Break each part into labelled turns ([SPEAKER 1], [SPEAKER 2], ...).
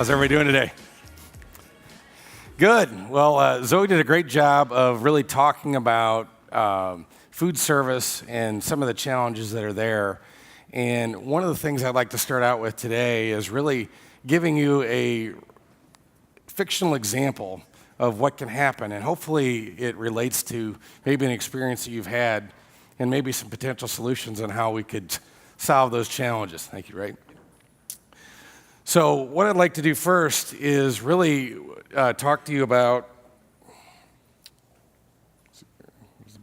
[SPEAKER 1] How's everybody doing today? Good. Well, Zoe did a great job of really talking about food service and some of the challenges that are there. And one of the things I'd like to start out with today is really giving you a fictional example of what can happen. And hopefully it relates to maybe an experience that you've had and maybe some potential solutions on how we could solve those challenges. Thank you, Ray. So what I'd like to do first is really talk to you about, where's the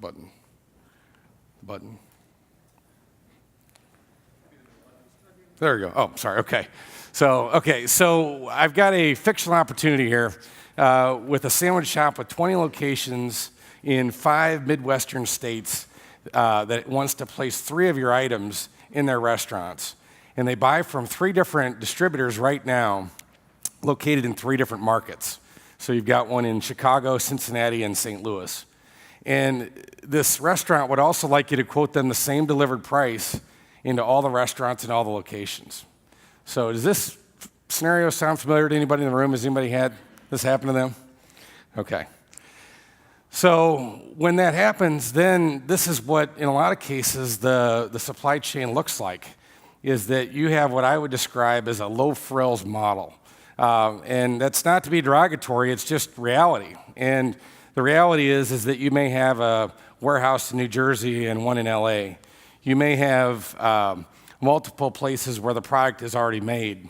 [SPEAKER 1] button? There we go. Oh, sorry, okay. So I've got a fictional opportunity here with a sandwich shop with 20 locations in 5 Midwestern states that wants to place 3 of your items in their restaurants. And they buy from 3 different distributors right now, located in 3 different markets. So you've got one in Chicago, Cincinnati, and St. Louis. And this restaurant would also like you to quote them the same delivered price into all the restaurants and all the locations. So does this scenario sound familiar to anybody in the room? Has anybody had this happen to them? Okay. So when that happens, then this is what, in a lot of cases, the supply chain looks like, is that you have what I would describe as a low frills model. And that's not to be derogatory, it's just reality. And the reality is that you may have a warehouse in New Jersey and one in LA. You may have multiple places where the product is already made.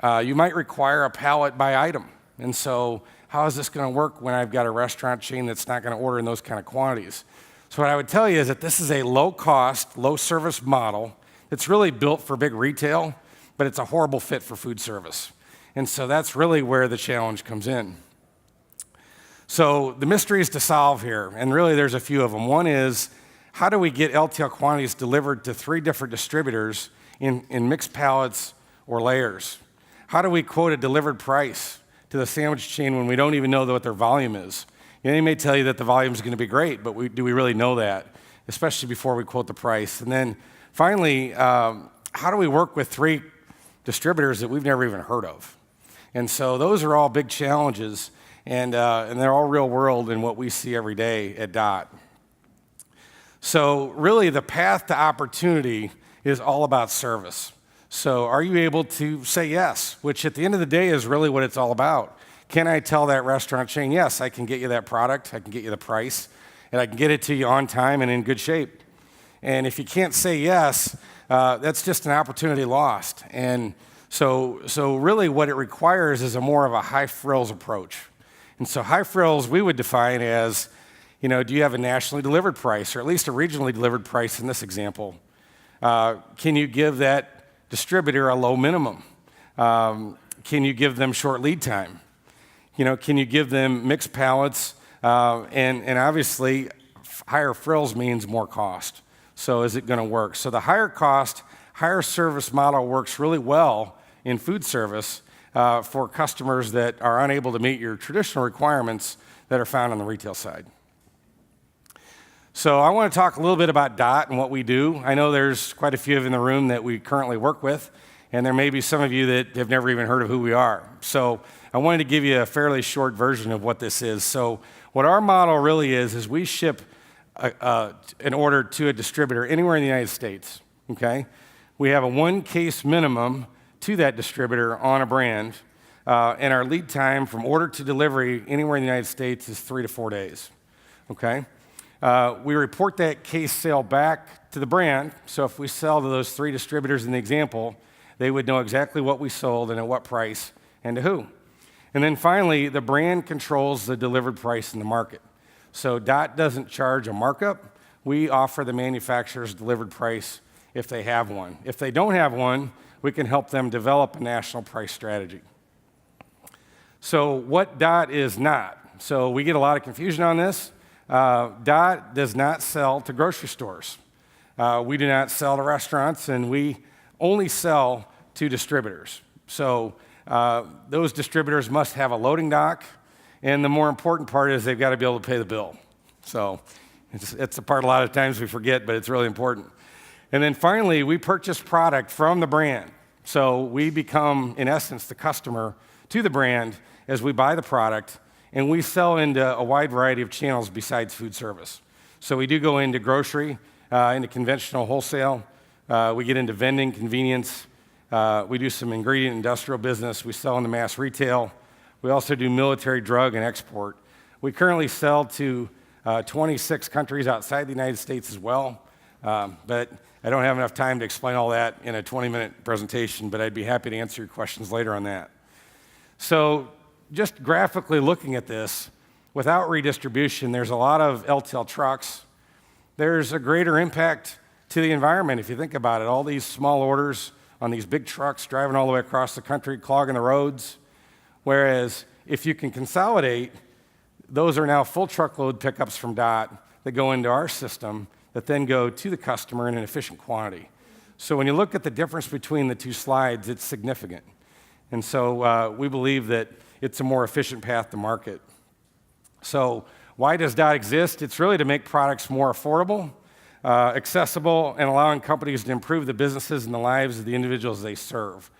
[SPEAKER 1] You might require a pallet by item. And so how is this going to work when I've got a restaurant chain that's not going to order in those kind of quantities? So what I would tell you is that this is a low-cost, low-service model. It's really built for big retail, but it's a horrible fit for food service. And so that's really where the challenge comes in. So the mysteries to solve here, and really there's a few of them. One is, how do we get LTL quantities delivered to 3 different distributors in mixed pallets or layers? How do we quote a delivered price to the sandwich chain when we don't even know what their volume is? You know, they may tell you that the volume is going to be great, but do we really know that, especially before we quote the price? And then finally, how do we work with 3 distributors that we've never even heard of? And so those are all big challenges, and they're all real world in what we see every day at DOT. So really the path to opportunity is all about service. So are you able to say yes, which at the end of the day is really what it's all about. Can I tell that restaurant chain, yes, I can get you that product, I can get you the price, and I can get it to you on time and in good shape. And if you can't say yes, that's just an opportunity lost. And so really what it requires is more of a high frills approach. And so high frills we would define as, you know, do you have a nationally delivered price, or at least a regionally delivered price in this example? Can you give that distributor a low minimum? Can you give them short lead time? You know, can you give them mixed pallets? And obviously, higher frills means more cost. So is it going to work? So the higher cost, higher service model works really well in food service for customers that are unable to meet your traditional requirements that are found on the retail side. So I want to talk a little bit about DOT and what we do. I know there's quite a few in the room that we currently work with, and there may be some of you that have never even heard of who we are. So I wanted to give you a fairly short version of what this is. So what our model really is we ship an order to a distributor anywhere in the United States, okay? We have a 1-case minimum to that distributor on a brand, and our lead time from order to delivery anywhere in the United States is 3 to 4 days, okay? We report that case sale back to the brand, so if we sell to those 3 distributors in the example, they would know exactly what we sold and at what price and to who. And then finally, the brand controls the delivered price in the market. So DOT doesn't charge a markup. We offer the manufacturer's delivered price if they have one. If they don't have one, we can help them develop a national price strategy. So what DOT is not. So we get a lot of confusion on this. DOT does not sell to grocery stores. We do not sell to restaurants, and we only sell to distributors. So those distributors must have a loading dock, and the more important part is they've got to be able to pay the bill. So it's a part a lot of times we forget, but it's really important. And then finally, we purchase product from the brand. So we become, in essence, the customer to the brand as we buy the product, and we sell into a wide variety of channels besides food service. So we do go into grocery, into conventional wholesale. We get into vending, convenience. We do some ingredient industrial business. We sell into mass retail. We also do military, drug, and export. We currently sell to 26 countries outside the United States as well, but I don't have enough time to explain all that in a 20-minute presentation, but I'd be happy to answer your questions later on that. So just graphically looking at this, without redistribution, there's a lot of LTL trucks. There's a greater impact to the environment if you think about it. All these small orders on these big trucks driving all the way across the country, clogging the roads. Whereas if you can consolidate, those are now full truckload pickups from DOT that go into our system that then go to the customer in an efficient quantity. So when you look at the difference between the two slides, it's significant. And so we believe that it's a more efficient path to market. So why does DOT exist? It's really to make products more affordable, accessible, and allowing companies to improve the businesses and the lives of the individuals they serve.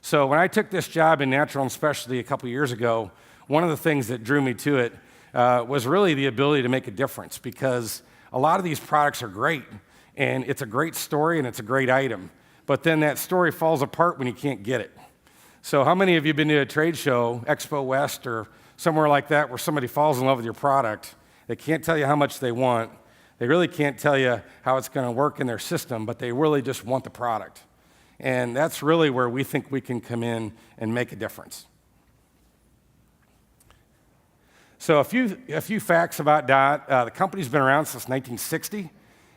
[SPEAKER 1] So when I took this job in natural and specialty a couple years ago, one of the things that drew me to it was really the ability to make a difference, because a lot of these products are great, and it's a great story and it's a great item, but then that story falls apart when you can't get it. So how many of you have been to a trade show, Expo West or somewhere like that, where somebody falls in love with your product? They can't tell you how much they want. They really can't tell you how it's going to work in their system, but they really just want the product. And that's really where we think we can come in and make a difference. So a few facts about DOT. The company's been around since 1960.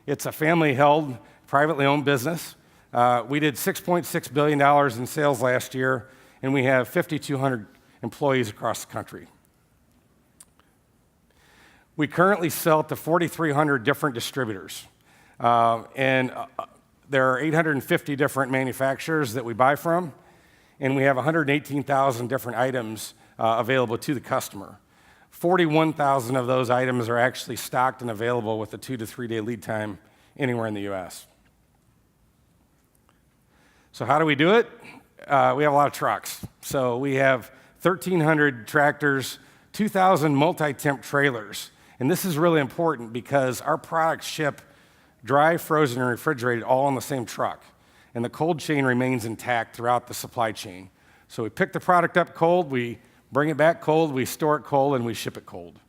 [SPEAKER 1] It's a family-held, privately owned business. We did $6.6 billion in sales last year, and we have 5,200 employees across the country. We currently sell to 4,300 different distributors, and there are 850 different manufacturers that we buy from, and we have 118,000 different items available to the customer. 41,000 of those items are actually stocked and available with a 2 to 3 day lead time anywhere in the US. So how do we do it? We have a lot of trucks. So we have 1,300 tractors, 2,000 multi-temp trailers. And this is really important because our products ship dry, frozen, and refrigerated all on the same truck. And the cold chain remains intact throughout the supply chain. So we pick the product up cold, we bring it back cold, we store it cold, and we ship it cold.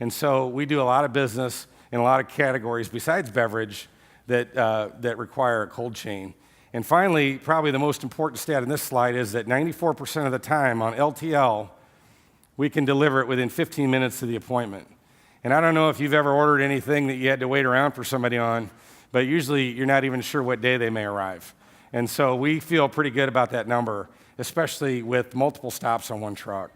[SPEAKER 1] And so we do a lot of business in a lot of categories besides beverage that require a cold chain. And finally, probably the most important stat in this slide is that 94% of the time on LTL, we can deliver it within 15 minutes of the appointment. And I don't know if you've ever ordered anything that you had to wait around for somebody on, but usually you're not even sure what day they may arrive. And so we feel pretty good about that number, especially with multiple stops on one truck.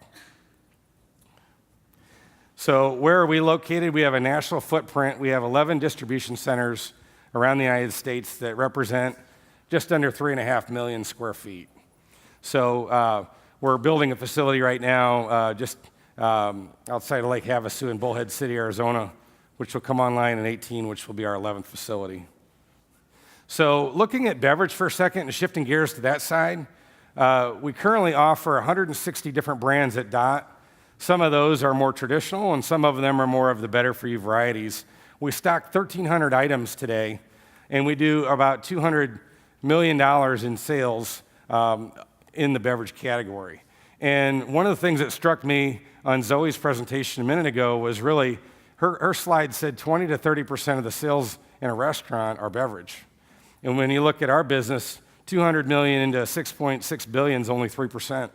[SPEAKER 1] So where are we located? We have a national footprint. We have 11 distribution centers around the United States that represent just under 3.5 million square feet. So we're building a facility right now just outside of Lake Havasu in Bullhead City, Arizona, which will come online in 2018, which will be our 11th facility. So looking at beverage for a second and shifting gears to that side, we currently offer 160 different brands at DOT. Some of those are more traditional, and some of them are more of the better-for-you varieties. We stock 1,300 items today, and we do about $200 million in sales in the beverage category. And one of the things that struck me on Zoe's presentation a minute ago was really, her slide said 20 to 30% of the sales in a restaurant are beverage. And when you look at our business, 200 million into 6.6 billion is only 3%.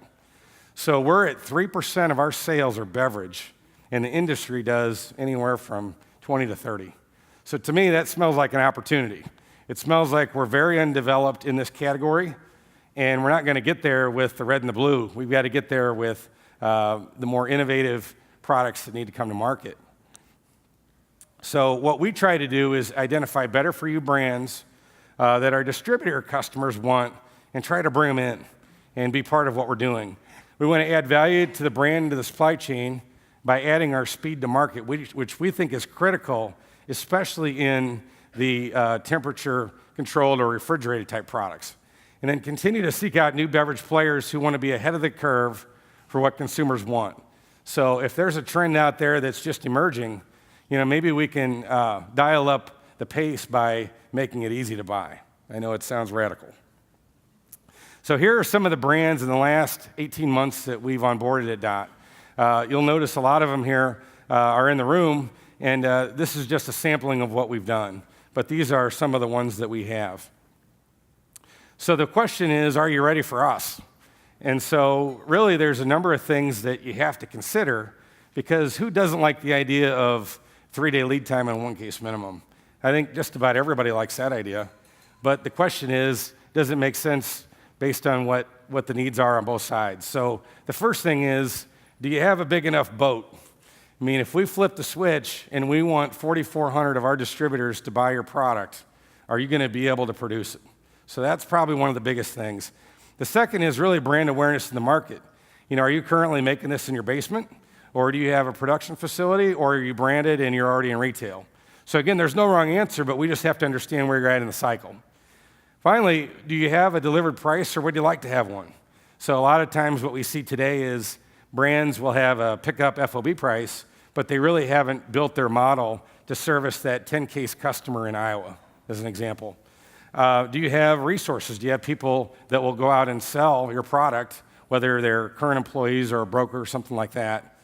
[SPEAKER 1] So we're at 3% of our sales are beverage, and the industry does anywhere from 20 to 30. So to me, that smells like an opportunity. It smells like we're very undeveloped in this category, and we're not going to get there with the red and the blue. We've got to get there with the more innovative products that need to come to market. So what we try to do is identify better-for-you brands that our distributor customers want and try to bring them in and be part of what we're doing. We want to add value to the brand and to the supply chain by adding our speed to market, which we think is critical, especially in the temperature-controlled or refrigerated type products. And then continue to seek out new beverage players who want to be ahead of the curve for what consumers want. So if there's a trend out there that's just emerging, maybe we can dial up the pace by making it easy to buy. I know it sounds radical. So here are some of the brands in the last 18 months that we've onboarded at DOT. You'll notice a lot of them here are in the room, and this is just a sampling of what we've done. But these are some of the ones that we have. So the question is, are you ready for us? And so really there's a number of things that you have to consider, because who doesn't like the idea of 3-day lead time and 1 case minimum? I think just about everybody likes that idea. But the question is, does it make sense based on what the needs are on both sides? So the first thing is, do you have a big enough boat? I mean, if we flip the switch and we want 4,400 of our distributors to buy your product, are you going to be able to produce it? So that's probably one of the biggest things. The second is really brand awareness in the market. Are you currently making this in your basement? Or do you have a production facility? Or are you branded and you're already in retail? So again, there's no wrong answer, but we just have to understand where you're at in the cycle. Finally, do you have a delivered price, or would you like to have one? So a lot of times what we see today is brands will have a pickup FOB price, but they really haven't built their model to service that 10-case customer in Iowa, as an example. Do you have resources? Do you have people that will go out and sell your product, whether they're current employees or a broker or something like that?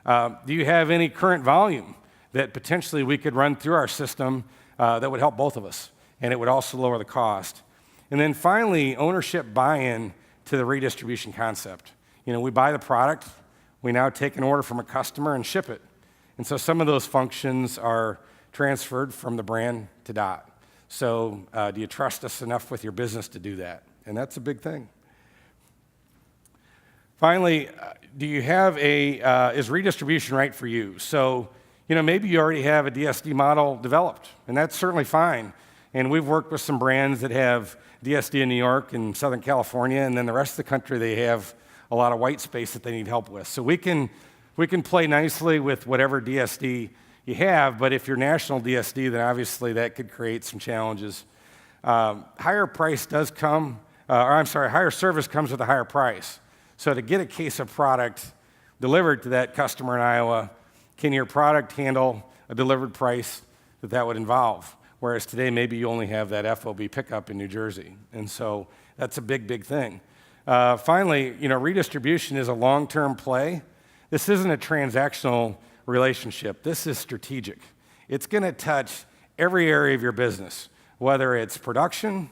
[SPEAKER 1] Do you have any current volume that potentially we could run through our system that would help both of us, and it would also lower the cost? And then finally, ownership buy-in to the redistribution concept. We buy the product, we now take an order from a customer and ship it. And so some of those functions are transferred from the brand to DOT. So do you trust us enough with your business to do that? And that's a big thing. Finally, do you have is redistribution right for you? So, maybe you already have a DSD model developed, and that's certainly fine. And we've worked with some brands that have DSD in New York and Southern California, and then the rest of the country, they have a lot of white space that they need help with. So we can play nicely with whatever DSD you have, but if you're national DSD, then obviously that could create some challenges. Higher service comes with a higher price. So to get a case of product delivered to that customer in Iowa, can your product handle a delivered price that would involve? Whereas today, maybe you only have that FOB pickup in New Jersey. And so that's a big, big thing. Finally, redistribution is a long-term play. This isn't a transactional relationship. This is strategic. It's going to touch every area of your business, whether it's production,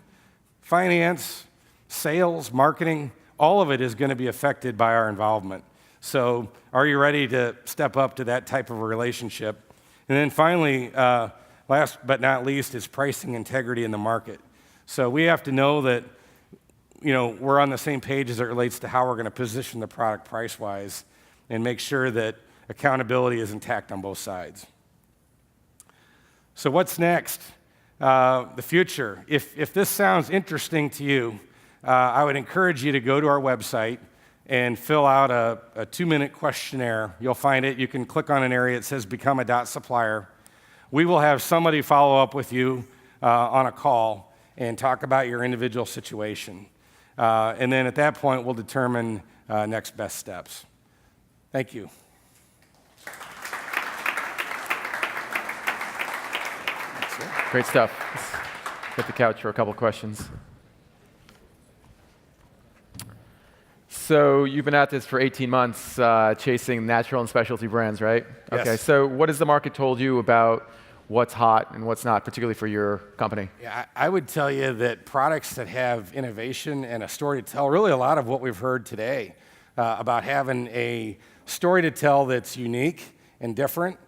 [SPEAKER 1] finance, sales, marketing. All of it is going to be affected by our involvement. So are you ready to step up to that type of a relationship? And then finally, last but not least, is pricing integrity in the market. So we have to know that we're on the same page as it relates to how we're going to position the product price-wise and make sure that accountability is intact on both sides. So what's next? The future. If this sounds interesting to you, I would encourage you to go to our website and fill out a 2-minute questionnaire. You'll find it. You can click on an area that says Become a DOT Supplier. We will have somebody follow up with you on a call and talk about your individual situation. And then at that point, we'll determine next best steps. Thank you.
[SPEAKER 2] Great stuff. Let's hit the couch for a couple questions. So you've been at this for 18 months, chasing natural and specialty brands, right?
[SPEAKER 1] Yes.
[SPEAKER 2] Okay, so what has the market told you about what's hot and what's not, particularly for your company?
[SPEAKER 1] Yeah, I would tell you that products that have innovation and a story to tell, really a lot of what we've heard today about having a story to tell that's unique and different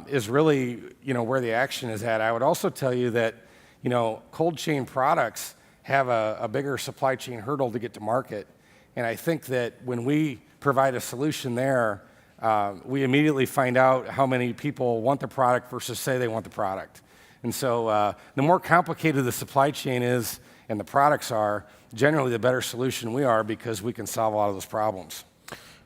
[SPEAKER 1] is really where the action is at. I would also tell you that cold chain products have a bigger supply chain hurdle to get to market. And I think that when we provide a solution there, we immediately find out how many people want the product versus say they want the product. And so the more complicated the supply chain is and the products are, generally the better solution we are, because we can solve a lot of those problems.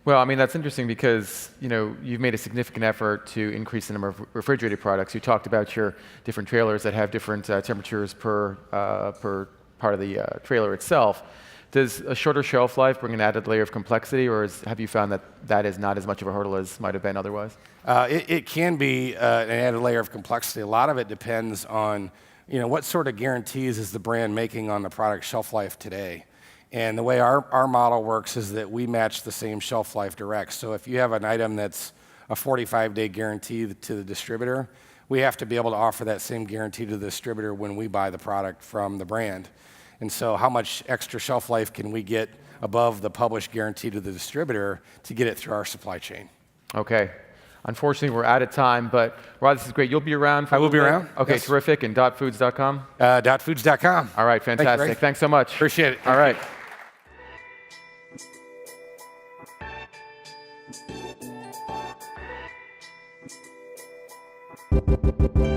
[SPEAKER 2] Well, I mean, that's interesting because you've made a significant effort to increase the number of refrigerated products. You talked about your different trailers that have different temperatures per part of the trailer itself. Does a shorter shelf life bring an added layer of complexity, or have you found that that is not as much of a hurdle as might have been otherwise?
[SPEAKER 1] It can be an added layer of complexity. A lot of it depends on, what sort of guarantees is the brand making on the product shelf life today. And the way our model works is that we match the same shelf life direct. So if you have an item that's a 45-day guarantee to the distributor, we have to be able to offer that same guarantee to the distributor when we buy the product from the brand. And so how much extra shelf life can we get above the published guarantee to the distributor to get it through our supply chain?
[SPEAKER 2] Okay. Unfortunately, we're out of time, but Rod, this is great. You'll be around for
[SPEAKER 1] I will be around.
[SPEAKER 2] Okay,
[SPEAKER 1] Yes.
[SPEAKER 2] terrific. And .foods.com?
[SPEAKER 1] .foods.com.
[SPEAKER 2] All right, fantastic. Thanks so much.
[SPEAKER 1] Appreciate it.
[SPEAKER 2] All right.
[SPEAKER 3] Thank you.